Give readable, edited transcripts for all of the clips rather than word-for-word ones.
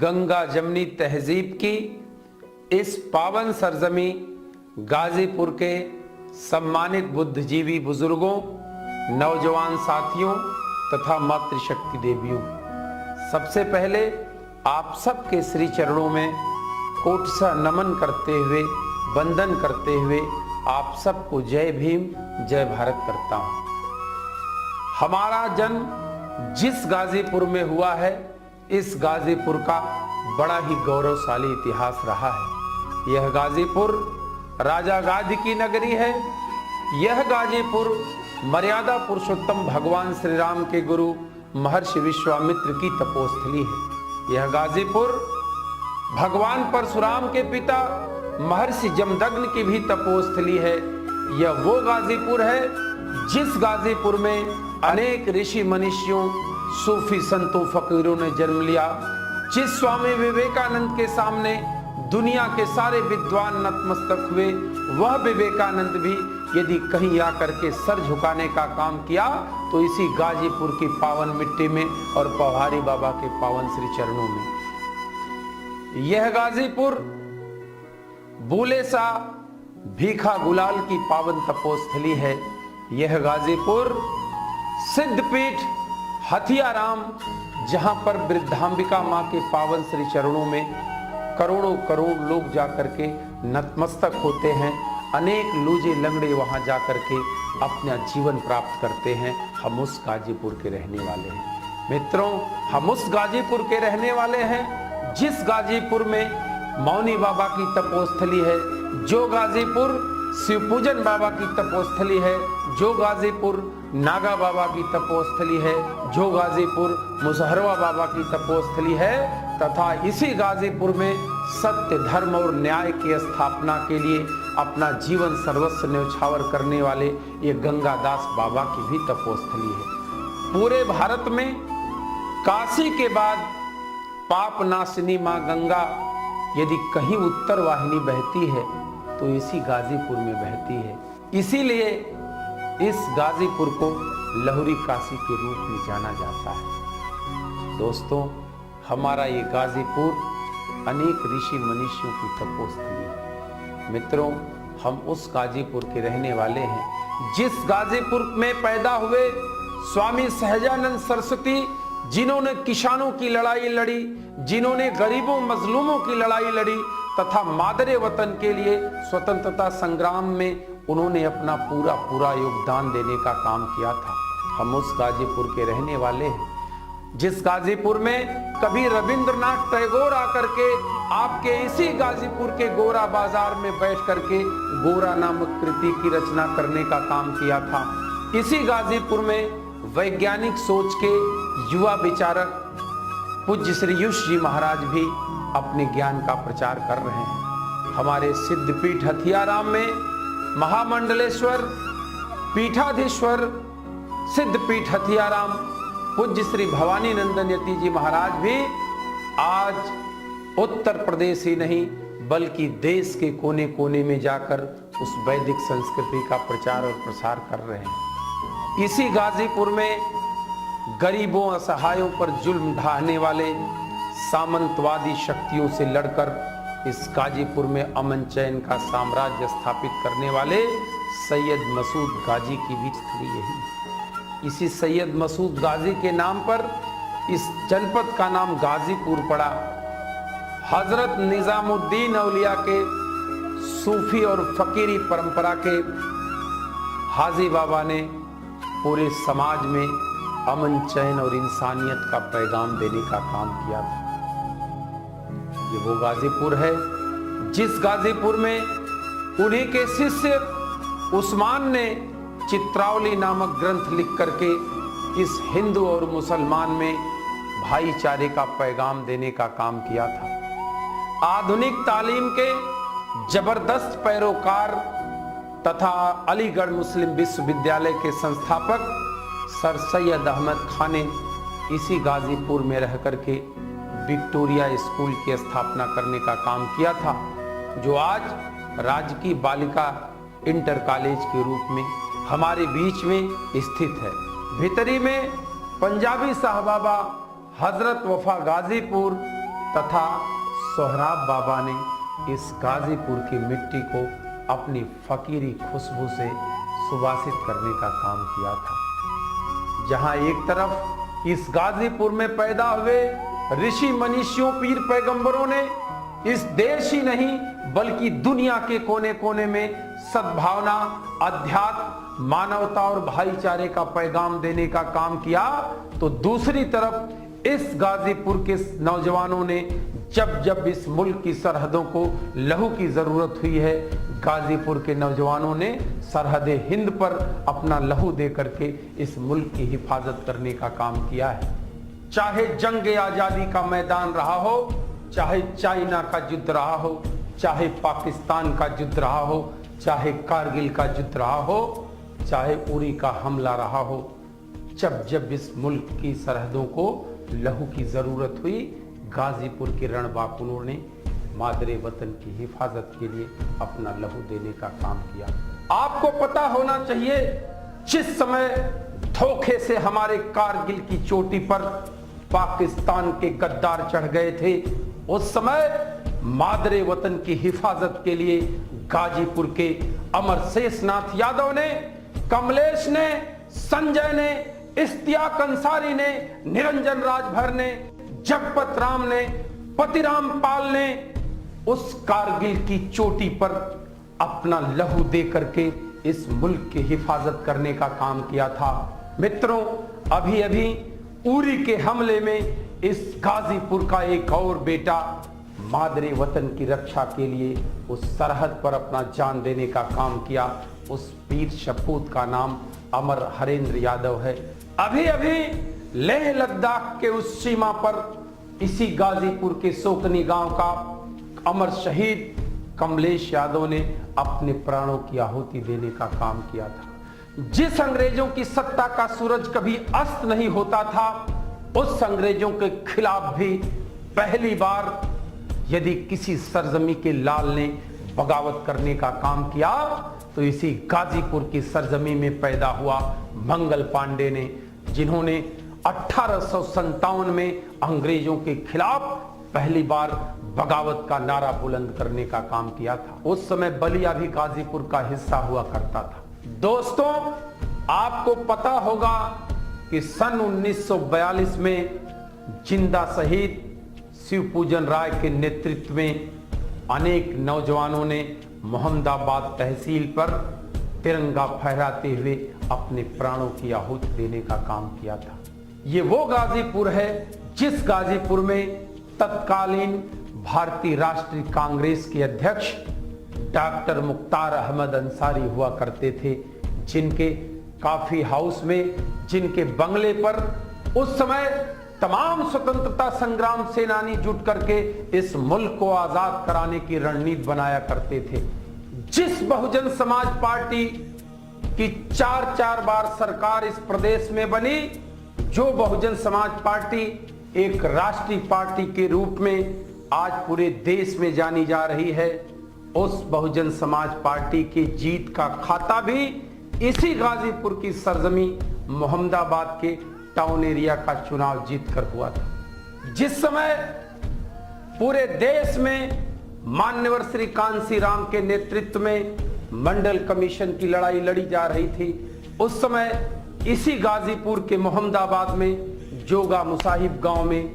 गंगा जमनी तहजीब की इस पावन सरजमी गाजीपुर के सम्मानित बुद्धिजीवी बुजुर्गों, नौजवान साथियों तथा मातृशक्ति देवियों, सबसे पहले आप सबके श्री चरणों में कोटसा नमन करते हुए, वंदन करते हुए आप सबको जय भीम जय भारत करता हूं। हमारा जन्म जिस गाजीपुर में हुआ है, इस गाजीपुर का बड़ा ही गौरवशाली इतिहास रहा है। यह गाजीपुर राजा गादी की नगरी है। यह गाजीपुर मर्यादा पुरुषोत्तम भगवान श्री राम के गुरु महर्षि विश्वामित्र की तपोस्थली है। यह गाजीपुर भगवान परशुराम के पिता महर्षि जमदग्नि की भी तपोस्थली है। यह वो गाजीपुर है जिस गाजीपुर में अनेक ऋषि मनीषियों, सूफी संतों, फकीरों ने जन्म लिया। जिस स्वामी विवेकानंद के सामने दुनिया के सारे विद्वान नतमस्तक हुए, वह विवेकानंद भी यदि कहीं आकर के सर झुकाने का काम किया तो इसी गाजीपुर की पावन मिट्टी में और पौहारी बाबा के पावन श्री चरणों में। यह गाजीपुर बूले सा भीखा गुलाल की पावन तपोस्थली है। यह गाजीपुर सिद्धपीठ हथियाराम, जहां पर वृद्धांबिका मां के पावन श्री चरणों में करोड़ों करोड़ लोग जाकर के नतमस्तक होते हैं। अनेक लूजे लंगड़े वहां जाकर के अपना जीवन प्राप्त करते हैं। हम उस गाजीपुर के रहने वाले हैं। मित्रों, हम उस गाजीपुर के रहने वाले हैं जिस गाजीपुर में मौनी बाबा की तपोस्थली है, जो गाजीपुर शिवपूजन बाबा की तपोस्थली है, जो गाजीपुर नागा बाबा की तपोस्थली है, जो गाजीपुर मुसहरवा बाबा की तपोस्थली है, तथा इसी गाजीपुर में सत्य, धर्म और न्याय की स्थापना के लिए अपना जीवन सर्वस्व न्यौछावर करने वाले ये गंगादास बाबा की भी तपोस्थली है। पूरे भारत में काशी के बाद पाप नाशिनी मां गंगा यदि कहीं उत्तर वाहिनी बहती है तो इसी गाजीपुर में बहती है। इसीलिए इस गाजीपुर को लहुरी काशी के रूप में जाना जाता है। दोस्तों, हमारा ये गाजीपुर अनेक ऋषि मनीषियों की तपोस्थली है। मित्रों, हम उस गाजीपुर के रहने वाले हैं जिस गाजीपुर में पैदा हुए स्वामी सहजानंद सरस्वती, जिन्होंने किसानों की लड़ाई लड़ी, जिन्होंने गरीबों मजलूमों की लड़ाई लड़ी तथा मादरे वतन के लिए स्वतंत्रता संग्राम में उन्होंने अपना पूरा योगदान देने का काम किया था। हम उस गाजीपुर के रहने वाले हैं जिस गाजीपुर में कभी रविंद्रनाथ टैगोर आकर के आपके इसी गाजीपुर के गोरा बाजार में बैठ करके गोरा नामक कृति की रचना करने का काम किया था। इसी गाजीपुर में वैज्ञानिक सोच के युवा विचारक पूज्य श्री युष जी महाराज भी अपने ज्ञान का प्रचार कर रहे हैं। हमारे सिद्धपीठ हथियाराम में महामंडलेश्वर पीठाधीश्वर सिद्धपीठ हथियाराम पूज्य श्री भवानी नंदन यति जी महाराज भी आज उत्तर प्रदेश ही नहीं बल्कि देश के कोने कोने में जाकर उस वैदिक संस्कृति का प्रचार और प्रसार कर रहे हैं। इसी गाजीपुर में गरीबों असहायों पर जुल्म ढाने वाले सामंतवादी शक्तियों से लड़कर इस गाजीपुर में अमन चैन का साम्राज्य स्थापित करने वाले सैयद मसूद गाजी की भी स्थली यही है। इसी सैयद मसूद गाजी के नाम पर इस जनपद का नाम गाजीपुर पड़ा। हजरत निजामुद्दीन औलिया के सूफी और फकीरी परंपरा के हाजी बाबा ने पूरे समाज में अमन चैन और इंसानियत का पैगाम देने का काम किया था। ये वो गाजीपुर है जिस गाजीपुर में उन्हीं के शिष्य उस्मान ने चित्रावली नामक ग्रंथ लिख करके इस हिंदू और मुसलमान में भाईचारे का पैगाम देने का काम किया था। आधुनिक तालीम के जबरदस्त पैरोकार तथा अलीगढ़ मुस्लिम विश्वविद्यालय के संस्थापक सर सैयद अहमद खान ने इसी गाजीपुर में रह करके विक्टोरिया स्कूल की स्थापना करने का काम किया था, जो आज राजकीय बालिका इंटर कॉलेज के रूप में हमारे बीच में स्थित है। भीतरी में पंजाबी साहबाबा हजरत वफा गाजीपुर तथा सोहराब बाबा ने इस गाजीपुर की मिट्टी को अपनी फकीरी खुशबू से सुवासित करने का काम किया था। जहां एक तरफ इस गाजीपुर में पैदा हुए ऋषि मनीषियों पीर पैगंबरों ने इस देश ही नहीं बल्कि दुनिया के कोने कोने में सद्भावना, अध्यात्म, मानवता और भाईचारे का पैगाम देने का काम किया, तो दूसरी तरफ इस गाजीपुर के नौजवानों ने जब जब इस मुल्क की सरहदों को लहू की जरूरत हुई है, गाजीपुर के नौजवानों ने सरहद हिंद पर अपना लहू दे करके इस मुल्क की हिफाजत करने का काम किया है। चाहे जंग आजादी का मैदान रहा हो, चाहे चाइना का युद्ध रहा हो, चाहे पाकिस्तान का युद्ध रहा हो, चाहे कारगिल का युद्ध रहा हो, चाहे उरी का हमला रहा हो, जब जब इस मुल्क की सरहदों को लहू की जरूरत हुई, गाजीपुर के रणबांकुरों ने मादरे वतन की हिफाजत के लिए अपना लहू देने का काम किया। आपको पता होना चाहिए, जिस समय धोखे से हमारे कारगिल की चोटी पर पाकिस्तान के गद्दार चढ़ गए थे, उस समय मादरे वतन की हिफाजत के लिए गाजीपुर के अमर शेषनाथ यादव ने, कमलेश ने, संजय ने, इश्तियाक अंसारी ने, निरंजन राजभर ने, जगपत राम ने, पतिराम पाल ने उस कारगिल की चोटी पर अपना लहू दे करके इस मुल्क की हिफाजत करने का काम किया था। मित्रों, अभी अभी उरी के हमले में इस गाजीपुर का एक और बेटा मादरे वतन की रक्षा के लिए उस सरहद पर अपना जान देने का काम किया। उस वीर सपूत का नाम अमर हरेंद्र यादव है। अभी अभी लेह लद्दाख के उस सीमा पर इसी गाजीपुर के सोकनी गांव का अमर शहीद कमलेश यादव ने अपने प्राणों की आहुति देने का काम किया था। जिस अंग्रेजों की सत्ता का सूरज कभी अस्त नहीं होता था, उस अंग्रेजों के खिलाफ भी पहली बार यदि किसी सरजमी के लाल ने बगावत करने का काम किया, तो इसी गाजीपुर की सरजमी में पैदा हुआ मंगल पांडे ने, जिन्होंने 1857 में अंग्रेजों के खिलाफ पहली बार बगावत का नारा बुलंद करने का काम किया था। उस समय बलिया भी गाजीपुर का हिस्सा हुआ करता था। दोस्तों, आपको पता होगा कि सन 1942 में जिंदा शहीद शिवपूजन राय के नेतृत्व में अनेक नौजवानों ने मोहम्मदाबाद तहसील पर तिरंगा फहराते हुए अपने प्राणों की आहुति देने का काम किया था। ये वो गाजीपुर है जिस गाजीपुर में तत्कालीन भारतीय राष्ट्रीय कांग्रेस के अध्यक्ष डॉक्टर मुख्तार अहमद अंसारी हुआ करते थे, जिनके काफी हाउस में, जिनके बंगले पर उस समय तमाम स्वतंत्रता संग्राम सेनानी जुट करके इस मुल्क को आजाद कराने की रणनीति बनाया करते थे। जिस बहुजन समाज पार्टी की 4 बार सरकार इस प्रदेश में बनी, जो बहुजन समाज पार्टी एक राष्ट्रीय पार्टी के रूप में आज पूरे देश में जानी जा रही है, उस बहुजन समाज पार्टी की जीत का खाता भी इसी गाजीपुर की सरजमी मोहम्मदाबाद के टाउन एरिया का चुनाव जीतकर हुआ था। जिस समय पूरे देश में मान्यवर श्री कांसी राम के नेतृत्व में मंडल कमीशन की लड़ाई लड़ी जा रही थी, उस समय इसी गाजीपुर के मोहम्मदाबाद में जोगा मुसाहिब गांव में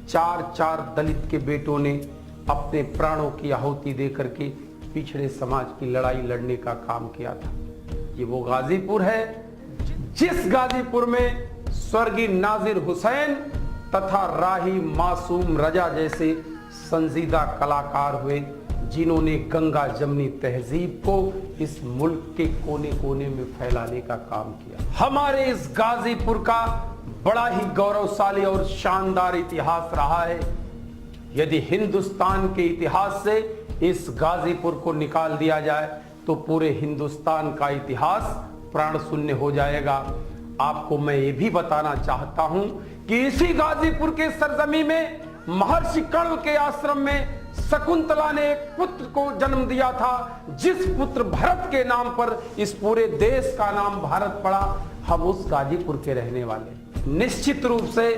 4 दलित के बेटों ने अपने प्राणों की आहुति देकर के पिछड़े समाज की लड़ाई लड़ने का काम किया था। ये वो गाजीपुर है जिस गाजीपुर में स्वर्गीय नाजिर हुसैन तथा राही मासूम रजा जैसे संजीदा कलाकार हुए, जिन्होंने गंगा जमनी तहजीब को इस मुल्क के कोने कोने में फैलाने का काम किया। हमारे इस गाजीपुर का बड़ा ही गौरवशाली और शानदार इतिहास रहा है। यदि हिंदुस्तान के इतिहास से इस गाजीपुर को निकाल दिया जाए तो पूरे हिंदुस्तान का इतिहास प्राण शून्य हो जाएगा। आपको मैं ये भी बताना चाहता हूं कि इसी गाजीपुर के सरजमी में महर्षि कण्व के आश्रम में शकुंतला ने एक पुत्र को जन्म दिया था, जिस पुत्र भरत के नाम पर इस पूरे देश का नाम भारत पड़ा। हम उस गाजीपुर के रहने वाले, निश्चित रूप से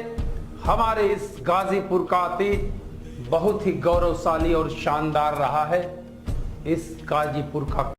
हमारे इस गाजीपुर का अतीत बहुत ही गौरवशाली और शानदार रहा है इस गाजीपुर का